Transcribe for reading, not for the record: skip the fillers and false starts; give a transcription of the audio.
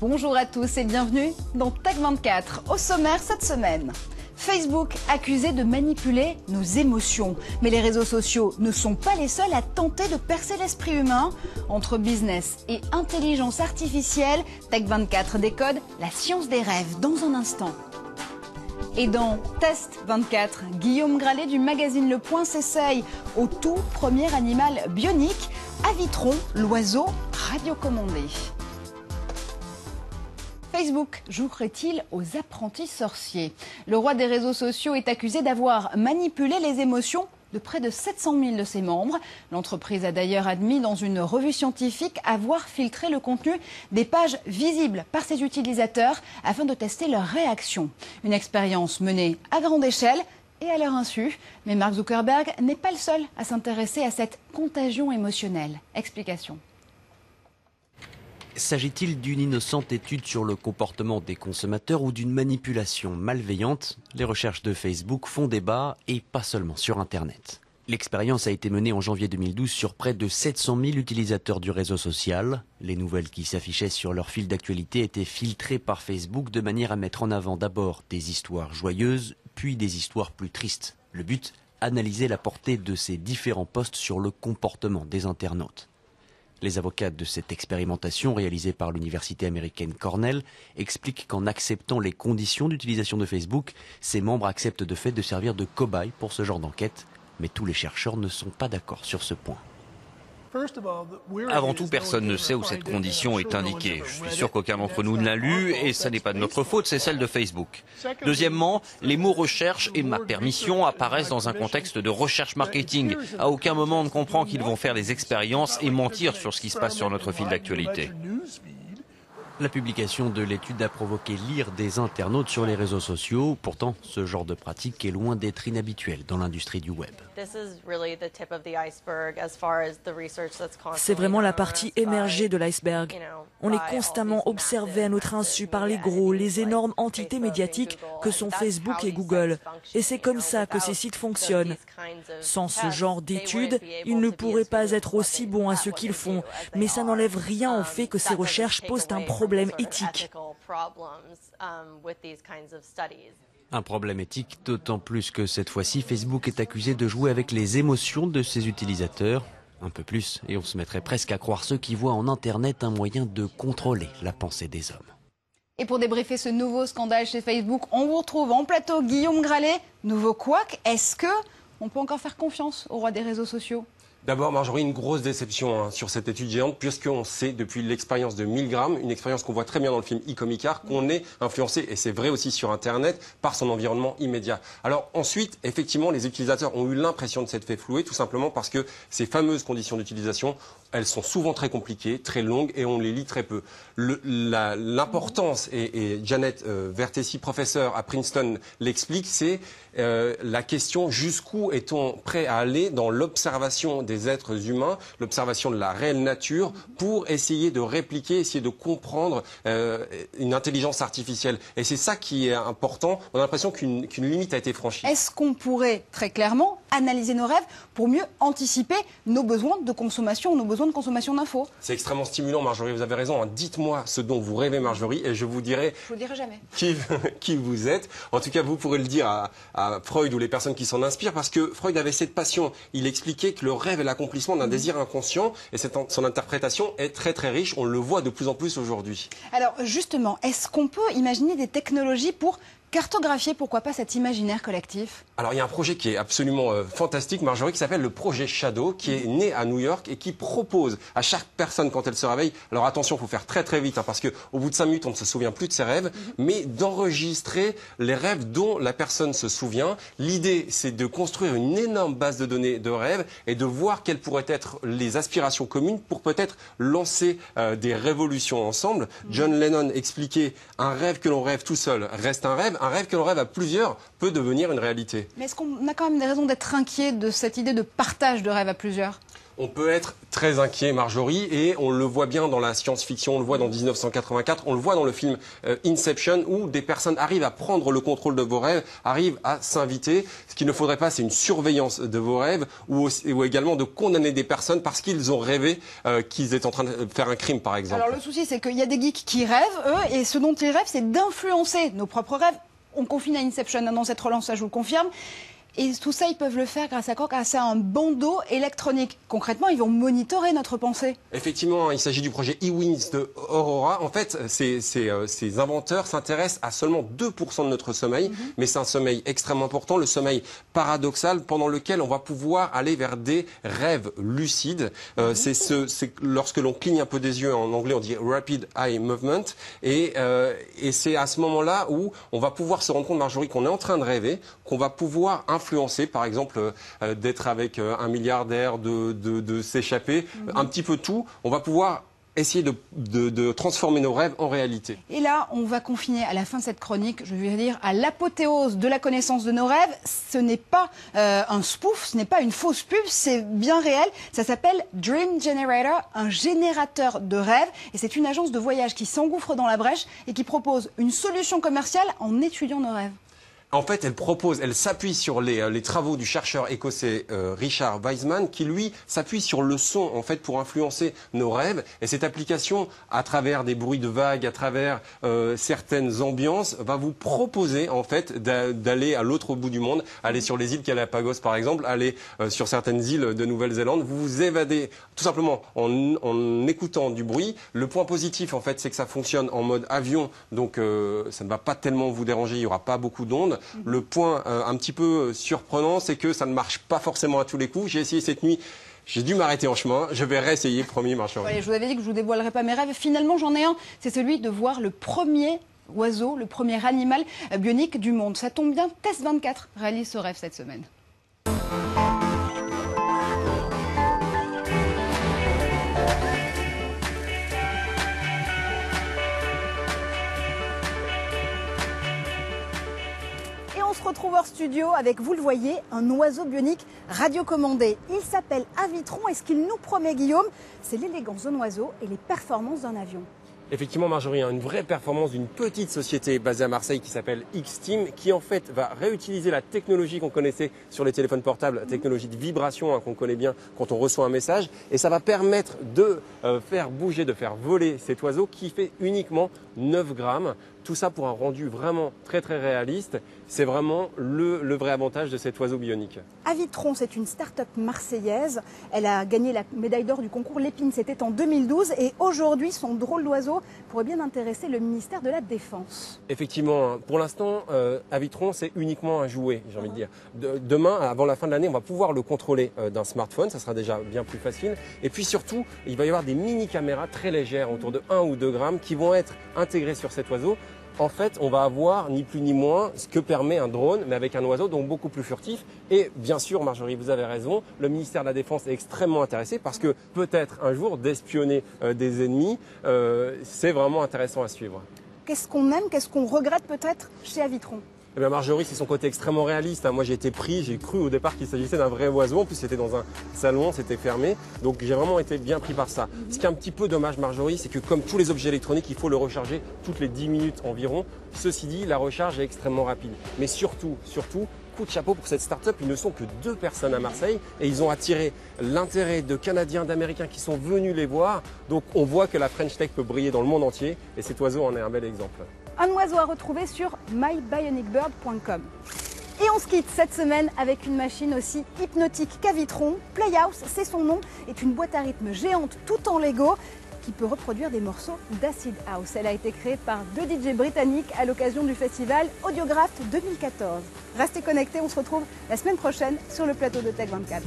Bonjour à tous et bienvenue dans Tech24. Au sommaire cette semaine, Facebook accusé de manipuler nos émotions. Mais les réseaux sociaux ne sont pas les seuls à tenter de percer l'esprit humain. Entre business et intelligence artificielle, Tech24 décode la science des rêves dans un instant. Et dans Test 24, Guillaume Gralet du magazine Le Point s'essaye au tout premier animal bionique, Avitron, l'oiseau radiocommandé. Facebook jouerait-il aux apprentis sorciers? Le roi des réseaux sociaux est accusé d'avoir manipulé les émotions de près de 700 000 de ses membres. L'entreprise a d'ailleurs admis dans une revue scientifique avoir filtré le contenu des pages visibles par ses utilisateurs afin de tester leurs réactions. Une expérience menée à grande échelle et à leur insu. Mais Mark Zuckerberg n'est pas le seul à s'intéresser à cette contagion émotionnelle. Explication. S'agit-il d'une innocente étude sur le comportement des consommateurs ou d'une manipulation malveillante? Les recherches de Facebook font débat et pas seulement sur Internet. L'expérience a été menée en janvier 2012 sur près de 700 000 utilisateurs du réseau social. Les nouvelles qui s'affichaient sur leur fil d'actualité étaient filtrées par Facebook de manière à mettre en avant d'abord des histoires joyeuses, puis des histoires plus tristes. Le but, analyser la portée de ces différents posts sur le comportement des internautes. Les avocats de cette expérimentation réalisée par l'université américaine Cornell expliquent qu'en acceptant les conditions d'utilisation de Facebook, ses membres acceptent de fait de servir de cobayes pour ce genre d'enquête. Mais tous les chercheurs ne sont pas d'accord sur ce point. Avant tout, personne ne sait où cette condition est indiquée. Je suis sûr qu'aucun d'entre nous ne l'a lu et ça n'est pas de notre faute, c'est celle de Facebook. Deuxièmement, les mots recherche et ma permission apparaissent dans un contexte de recherche marketing. À aucun moment on ne comprend qu'ils vont faire des expériences et mentir sur ce qui se passe sur notre fil d'actualité. La publication de l'étude a provoqué l'ire des internautes sur les réseaux sociaux. Pourtant, ce genre de pratique est loin d'être inhabituel dans l'industrie du web. C'est vraiment la partie émergée de l'iceberg. On est constamment observé à notre insu par les gros, les énormes entités médiatiques que sont Facebook et Google. Et c'est comme ça que ces sites fonctionnent. Sans ce genre d'études, ils ne pourraient pas être aussi bons à ce qu'ils font. Mais ça n'enlève rien au fait que ces recherches posent un problème éthique. Un problème éthique, d'autant plus que cette fois-ci, Facebook est accusé de jouer avec les émotions de ses utilisateurs. Un peu plus, et on se mettrait presque à croire ceux qui voient en Internet un moyen de contrôler la pensée des hommes. Et pour débriefer ce nouveau scandale chez Facebook, on vous retrouve en plateau Guillaume Gralet. Nouveau couac, est-ce qu'on peut encore faire confiance au roi des réseaux sociaux ? D'abord, Marjorie, une grosse déception sur cette étude géante, puisqu'on sait depuis l'expérience de Milgram, une expérience qu'on voit très bien dans le film Icomicar, qu'on est influencé, et c'est vrai aussi sur Internet, par son environnement immédiat. Alors ensuite, effectivement, les utilisateurs ont eu l'impression de s'être fait flouer, tout simplement parce que ces fameuses conditions d'utilisation, elles sont souvent très compliquées, très longues, et on les lit très peu. L'importance, et Janet Vertesi, professeure à Princeton, l'explique, c'est la question jusqu'où est-on prêt à aller dans l'observation des êtres humains, l'observation de la réelle nature, pour essayer de répliquer, essayer de comprendre une intelligence artificielle. Et c'est ça qui est important. On a l'impression qu'une limite a été franchie. Est-ce qu'on pourrait très clairement analyser nos rêves pour mieux anticiper nos besoins de consommation, nos besoins de consommation d'infos? C'est extrêmement stimulant, Marjorie, vous avez raison. Dites-moi ce dont vous rêvez, Marjorie, et je vous dirai... Je vous le dirai jamais. Qui vous êtes. En tout cas, vous pourrez le dire à Freud ou les personnes qui s'en inspirent, parce que Freud avait cette passion. Il expliquait que le rêve est l'accomplissement d'un désir inconscient, et son interprétation est très très riche. On le voit de plus en plus aujourd'hui. Alors justement, est-ce qu'on peut imaginer des technologies pour cartographier, pourquoi pas, cet imaginaire collectif? Alors il y a un projet qui est absolument fantastique, Marjorie, qui s'appelle le projet Shadow, qui est né à New York et qui propose à chaque personne quand elle se réveille, alors attention, il faut faire très très vite, parce qu'au bout de 5 minutes, on ne se souvient plus de ses rêves, mais d'enregistrer les rêves dont la personne se souvient. L'idée, c'est de construire une énorme base de données de rêves et de voir quelles pourraient être les aspirations communes pour peut-être lancer des révolutions ensemble. John Lennon expliquait: un rêve que l'on rêve tout seul reste un rêve que l'on rêve à plusieurs peut devenir une réalité. Mais est-ce qu'on a quand même des raisons d'être inquiet de cette idée de partage de rêve à plusieurs? On peut être très inquiet, Marjorie, et on le voit bien dans la science-fiction, on le voit dans 1984, on le voit dans le film Inception, où des personnes arrivent à prendre le contrôle de vos rêves, arrivent à s'inviter. Ce qu'il ne faudrait pas, c'est une surveillance de vos rêves, ou également de condamner des personnes parce qu'ils ont rêvé qu'ils étaient en train de faire un crime, par exemple. Alors le souci, c'est qu'il y a des geeks qui rêvent, eux, et ce dont ils rêvent, c'est d'influencer nos propres rêves. On confine à Inception dans cette relance, ça je vous le confirme. Et tout ça, ils peuvent le faire grâce à quoi? Grâce à un bandeau électronique. Concrètement, ils vont monitorer notre pensée. Effectivement, il s'agit du projet eWings de Aurora. En fait, ces inventeurs s'intéressent à seulement 2% de notre sommeil, mais c'est un sommeil extrêmement important, le sommeil paradoxal, pendant lequel on va pouvoir aller vers des rêves lucides. C'est lorsque l'on cligne un peu des yeux, en anglais on dit Rapid Eye Movement, et c'est à ce moment-là où on va pouvoir se rendre compte, Marjorie, qu'on est en train de rêver, qu'on va pouvoir influencer, par exemple, d'être avec un milliardaire, de s'échapper, un petit peu tout. On va pouvoir essayer de transformer nos rêves en réalité. Et là, on va confiner à la fin de cette chronique, je vais dire, à l'apothéose de la connaissance de nos rêves. Ce n'est pas un spoof, ce n'est pas une fausse pub, c'est bien réel. Ça s'appelle Dream Generator, un générateur de rêves. Et c'est une agence de voyage qui s'engouffre dans la brèche et qui propose une solution commerciale en étudiant nos rêves. En fait, elle s'appuie sur les travaux du chercheur écossais Richard Wiseman, qui lui s'appuie sur le son en fait pour influencer nos rêves. Et cette application, à travers des bruits de vagues, à travers certaines ambiances, va vous proposer en fait d'aller à l'autre bout du monde, aller sur les îles Galapagos par exemple, aller sur certaines îles de Nouvelle-Zélande. Vous vous évadez tout simplement en écoutant du bruit. Le point positif en fait, c'est que ça fonctionne en mode avion, donc ça ne va pas tellement vous déranger. Il n'y aura pas beaucoup d'ondes. Le point un petit peu surprenant, c'est que ça ne marche pas forcément à tous les coups. J'ai essayé cette nuit, j'ai dû m'arrêter en chemin. Je vais réessayer, promis, Marjorie. Ouais, je vous avais dit que je ne vous dévoilerais pas mes rêves. Finalement, j'en ai un. C'est celui de voir le premier oiseau, le premier animal bionique du monde. Ça tombe bien, Test 24 réalise ce rêve cette semaine. On se retrouve hors studio avec, vous le voyez, un oiseau bionique radiocommandé. Il s'appelle Avitron et ce qu'il nous promet, Guillaume, c'est l'élégance d'un oiseau et les performances d'un avion. Effectivement, Marjorie, une vraie performance d'une petite société basée à Marseille qui s'appelle X-Team, qui en fait va réutiliser la technologie qu'on connaissait sur les téléphones portables, la technologie de vibration qu'on connaît bien quand on reçoit un message, et ça va permettre de faire bouger, de faire voler cet oiseau qui fait uniquement 9 grammes. Tout ça pour un rendu vraiment très très réaliste. C'est vraiment le vrai avantage de cet oiseau bionique. Avitron, c'est une start-up marseillaise. Elle a gagné la médaille d'or du concours Lépine, c'était en 2012. Et aujourd'hui, son drôle d'oiseau pourrait bien intéresser le ministère de la Défense. Effectivement, pour l'instant, Avitron, c'est uniquement un jouet, j'ai envie de dire. Demain, avant la fin de l'année, on va pouvoir le contrôler d'un smartphone. Ça sera déjà bien plus facile. Et puis surtout, il va y avoir des mini-caméras très légères, autour de 1 ou 2 grammes, qui vont être intégrées sur cet oiseau. En fait, on va avoir ni plus ni moins ce que permet un drone, mais avec un oiseau donc beaucoup plus furtif. Et bien sûr, Marjorie, vous avez raison, le ministère de la Défense est extrêmement intéressé parce que peut-être un jour d'espionner des ennemis, c'est vraiment intéressant à suivre. Qu'est-ce qu'on aime, qu'est-ce qu'on regrette peut-être chez Avitron ? Eh bien Marjorie, c'est son côté extrêmement réaliste. Moi j'ai été pris, j'ai cru au départ qu'il s'agissait d'un vrai oiseau. En plus c'était dans un salon, c'était fermé. Donc j'ai vraiment été bien pris par ça. Ce qui est un petit peu dommage Marjorie, c'est que comme tous les objets électroniques, il faut le recharger toutes les 10 minutes environ. Ceci dit, la recharge est extrêmement rapide. Mais surtout, coup de chapeau pour cette start-up, ils ne sont que 2 personnes à Marseille et ils ont attiré l'intérêt de Canadiens, d'Américains qui sont venus les voir. Donc on voit que la French Tech peut briller dans le monde entier et cet oiseau en est un bel exemple. Un oiseau à retrouver sur mybionicbird.com. Et on se quitte cette semaine avec une machine aussi hypnotique qu'Avitron. Playhouse, c'est son nom, est une boîte à rythme géante tout en Lego qui peut reproduire des morceaux d'Acid House. Elle a été créée par 2 DJ britanniques à l'occasion du festival Audiograft 2014. Restez connectés, on se retrouve la semaine prochaine sur le plateau de Tech 24.